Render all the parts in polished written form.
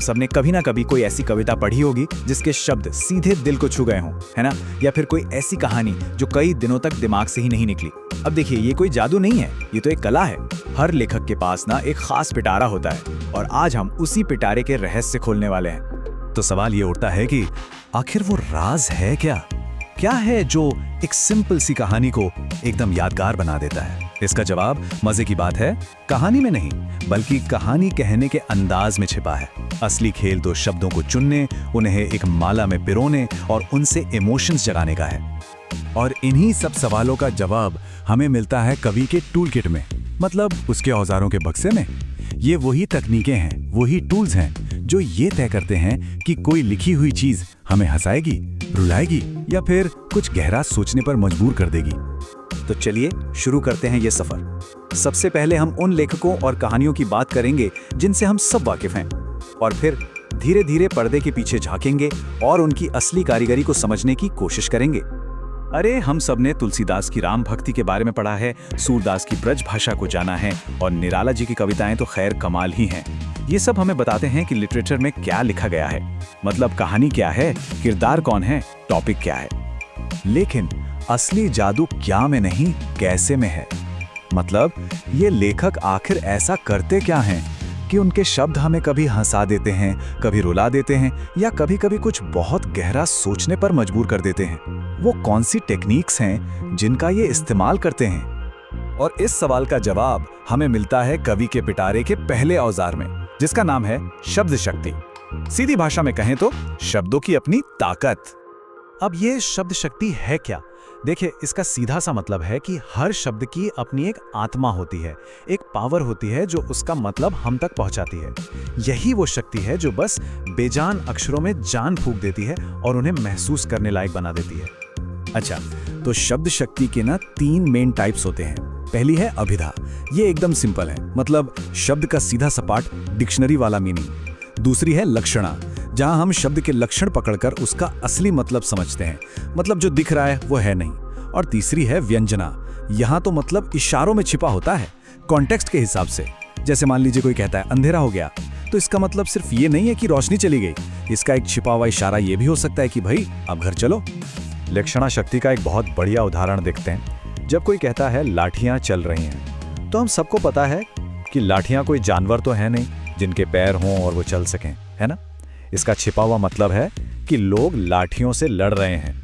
सबने कभी ना कभी कोई ऐसी कविता पढ़ी होगी जिसके शब्द सीधे दिल को छू गए हों, है ना? या फिर कोई ऐसी कहानी जो कई दिनों तक दिमाग से ही नहीं निकली। अब देखिए, ये कोई जादू नहीं है, ये तो एक कला है। हर लेखक के पास ना एक खास पिटारा होता है और आज हम उसी पिटारे के रहस्य खोलने वाले हैं। तो सवाल ये उठता है कि आखिर वो राज है क्या? क्या है जो एक सिंपल सी कहानी को एकदम यादगार बना देता है? इसका जवाब मजे की बात है कहानी में नहीं, बल्कि कहानी कहने के अंदाज में छिपा है। असली खेल तो शब्दों को चुनने, उन्हें एक माला में पिरोने और उनसे इमोशंस जगाने का है। और इन्हीं सब सवालों का जवाब हमें मिलता है कवि के टूल किट में, मतलब उसके औजारों के बक्से में। ये वही तकनीकें हैं, वही टूल्स हैं जो ये तय करते हैं कि कोई लिखी हुई चीज हमें हंसाएगी, रुलाएगी या फिर कुछ गहरा सोचने पर मजबूर कर देगी। तो चलिए शुरू करते हैं ये सफर। सबसे पहले हम उन लेखकों और कहानियों की बात करेंगे जिनसे हम सब वाकिफ हैं, और फिर धीरे धीरे पर्दे के पीछे झांकेंगे और उनकी असली कारीगरी को समझने की कोशिश करेंगे। अरे, हम सब ने तुलसीदास की राम भक्ति के बारे में पढ़ा है, सूरदास की ब्रज भाषा को जाना है और निराला जी की कविताएं तो खैर कमाल ही हैं। ये सब हमें बताते हैं कि लिटरेचर में क्या लिखा गया है, मतलब कहानी क्या है, किरदार कौन है, टॉपिक क्या है। लेकिन असली जादू क्या में नहीं, कैसे में है। मतलब ये लेखक आखिर ऐसा करते क्या हैं कि उनके शब्द हमें कभी हंसा देते हैं, कभी रुला देते हैं या कभी कभी कुछ बहुत गहरा सोचने पर मजबूर कर देते हैं। वो कौन सी टेक्निक्स हैं जिनका ये इस्तेमाल करते हैं? और इस सवाल का जवाब हमें मिलता है कवि के पिटारे के पहले औजार में, जिसका नाम है शब्द शक्ति। सीधी भाषा में कहें तो शब्दों की अपनी ताकत। अब ये शब्द शक्ति है क्या? देखिए, इसका सीधा सा मतलब है कि हर शब्द की अपनी एक आत्मा होती है, एक पावर होती है जो उसका मतलब हम तक पहुंचाती है। यही वो शक्ति है जो बस बेजान अक्षरों में जान फूंक देती है और उन्हें महसूस करने लायक बना देती है। अच्छा, तो शब्द शक्ति के ना 3 मेन टाइप्स होते हैं। पहली है अभिधा। ये एकदम सिंपल है, मतलब शब्द का सीधा सपाट डिक्शनरी वाला मीनिंग। दूसरी है लक्षणा, जहां हम शब्द के लक्षण पकड़कर उसका असली मतलब समझते हैं, मतलब जो दिख रहा है वो है नहीं। और तीसरी है व्यंजना। यहां तो मतलब इशारों में छिपा होता है, कॉन्टेक्स्ट के हिसाब से। जैसे मान लीजिए कोई कहता है अंधेरा हो गया, तो इसका मतलब सिर्फ ये नहीं है कि रोशनी चली गई। इसका एक छिपा हुआ इशारा ये भी हो सकता है कि भाई अब घर चलो। लक्षणा शक्ति का एक बहुत बढ़िया उदाहरण देखते हैं। जब कोई कहता है लाठियां चल रही हैं, तो हम सबको पता है कि लाठियां कोई जानवर तो है नहीं जिनके पैर हों और वो चल सकें, है ना? इसका छिपा हुआ मतलब है कि लोग लाठियों से लड़ रहे हैं।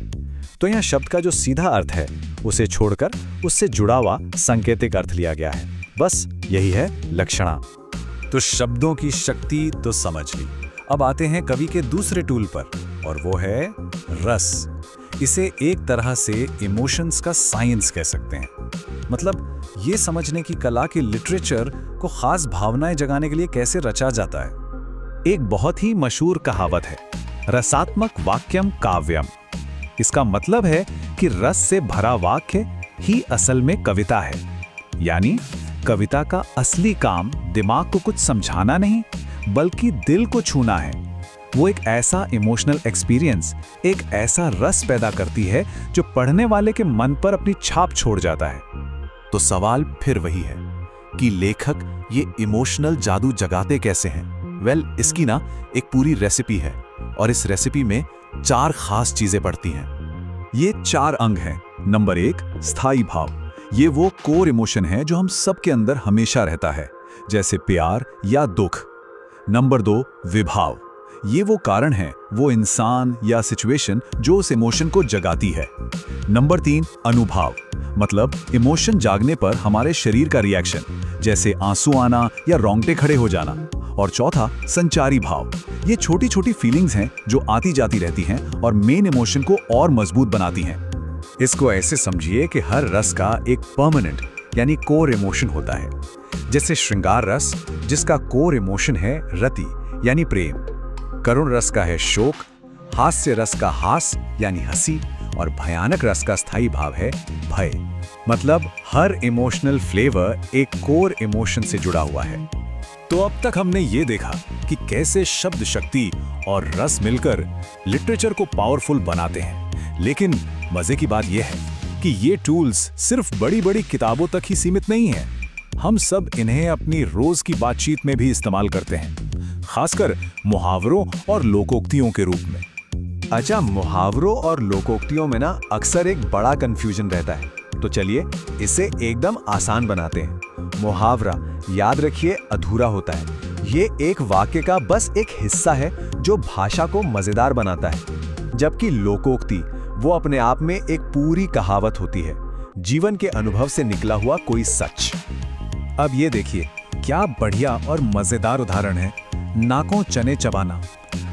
तो यहाँ शब्द का जो सीधा अर्थ है उसे छोड़कर उससे जुड़ा हुआ सांकेतिक अर्थ लिया गया है। बस यही है लक्षणा। तो शब्दों की शक्ति तो समझ ली। अब आते हैं कवि के दूसरे टूल पर, और वो है रस। इसे एक तरह से इमोशंस का साइंस कह सकते हैं। मतलब ये समझने की कला कि लिटरेचर को खास भावनाएं जगाने के लिए कैसे रचा जाता है। एक बहुत ही मशहूर कहावत है, रसात्मक वाक्यम काव्यम। इसका मतलब है कि रस से भरा वाक्य ही असल में कविता है। यानी कविता का असली काम दिमाग को कुछ समझाना नहीं, बल्कि दिल को छूना है। वो एक ऐसा इमोशनल एक्सपीरियंस, एक ऐसा रस पैदा करती है जो पढ़ने वाले के मन पर अपनी छाप छोड़ जाता है। तो सवाल फिर वही है कि लेखक ये इमोशनल जादू जगाते कैसे हैं? वेल, इसकी ना एक पूरी रेसिपी है, और इस रेसिपी में 4 खास चीजें पड़ती हैं। ये 4 अंग हैं। नंबर 1, स्थायी भाव। ये वो कोर इमोशन है जो हम सबके अंदर हमेशा रहता है, जैसे प्यार या दुख। नंबर 2, विभाव। ये वो कारण है, वो इंसान या सिचुएशन जो उस इमोशन को जगाती है। नंबर 3, अनुभव। मतलब इमोशन जागने पर हमारे शरीर का रिएक्शन, जैसे आंसू आना या रोंगटे खड़े हो जाना। और चौथा, संचारी भाव। ये छोटी छोटी फीलिंग्स हैं जो आती जाती रहती हैं और मेन इमोशन को और मजबूत बनाती हैं। इसको ऐसे समझिए कि हर रस का एक परमानेंट यानी कोर इमोशन होता है। जैसे श्रृंगार रस, जिसका कोर इमोशन है रति यानी प्रेम। करुण रस का है शोक, हास्य रस का हास यानी हंसी, और भयानक रस का स्थायी भाव है भय। मतलब हर इमोशनल फ्लेवर एक कोर इमोशन से जुड़ा हुआ है। तो अब तक हमने ये देखा कि कैसे शब्द शक्ति और रस मिलकर लिटरेचर को पावरफुल बनाते हैं। लेकिन मजे की बात यह है कि ये टूल्स सिर्फ बड़ी बड़ी किताबों तक ही सीमित नहीं है। हम सब इन्हें अपनी रोज की बातचीत में भी इस्तेमाल करते हैं, खासकर मुहावरों और लोकोक्तियों के रूप में। अच्छा, मुहावरों और लोकोक्तियों में ना अक्सर एक बड़ा कंफ्यूजन रहता है, तो चलिए इसे एकदम आसान बनाते हैं। मुहावरा, याद रखिए, अधूरा होता है। ये एक वाक्य का बस एक हिस्सा है जो भाषा को मजेदार बनाता है, जबकि लोकोक्ति वो अपने आप में एक पूरी कहावत होती है, जीवन के अनुभव से निकला हुआ कोई सच। अब ये देखिए, क्या बढ़िया और मजेदार उदाहरण है, नाकों चने चबाना।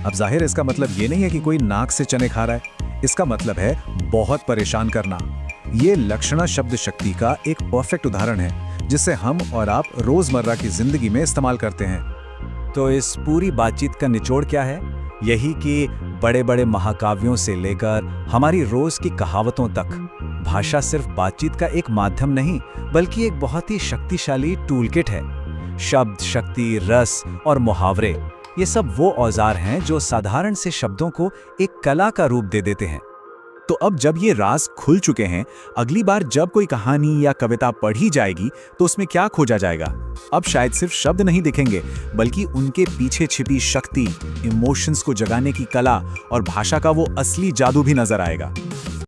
अब जाहिर इसका मतलब ये नहीं है कि कोई नाक से चने खा रहा है, इसका मतलब है बहुत परेशान करना। ये लक्षणा शब्द शक्ति का एक परफेक्ट उदाहरण है जिसे हम और आप रोजमर्रा की जिंदगी में इस्तेमाल करते हैं। तो इस पूरी बातचीत का निचोड़ क्या है? यही कि बड़े बड़े महाकाव्यों से लेकर हमारी रोज की कहावतों तक भाषा सिर्फ बातचीत का एक माध्यम नहीं, बल्कि एक बहुत ही शक्तिशाली टूलकिट है। शब्द शक्ति, रस और मुहावरे, ये सब वो औजार हैं जो साधारण से शब्दों को एक कला का रूप दे देते हैं। तो अब जब ये राज खुल चुके हैं, अगली बार जब कोई कहानी या कविता पढ़ी जाएगी तो उसमें क्या खोजा जाएगा? अब शायद सिर्फ शब्द नहीं दिखेंगे, बल्कि उनके पीछे छिपी शक्ति, इमोशंस को जगाने की कला और भाषा का वो असली जादू भी नजर आएगा।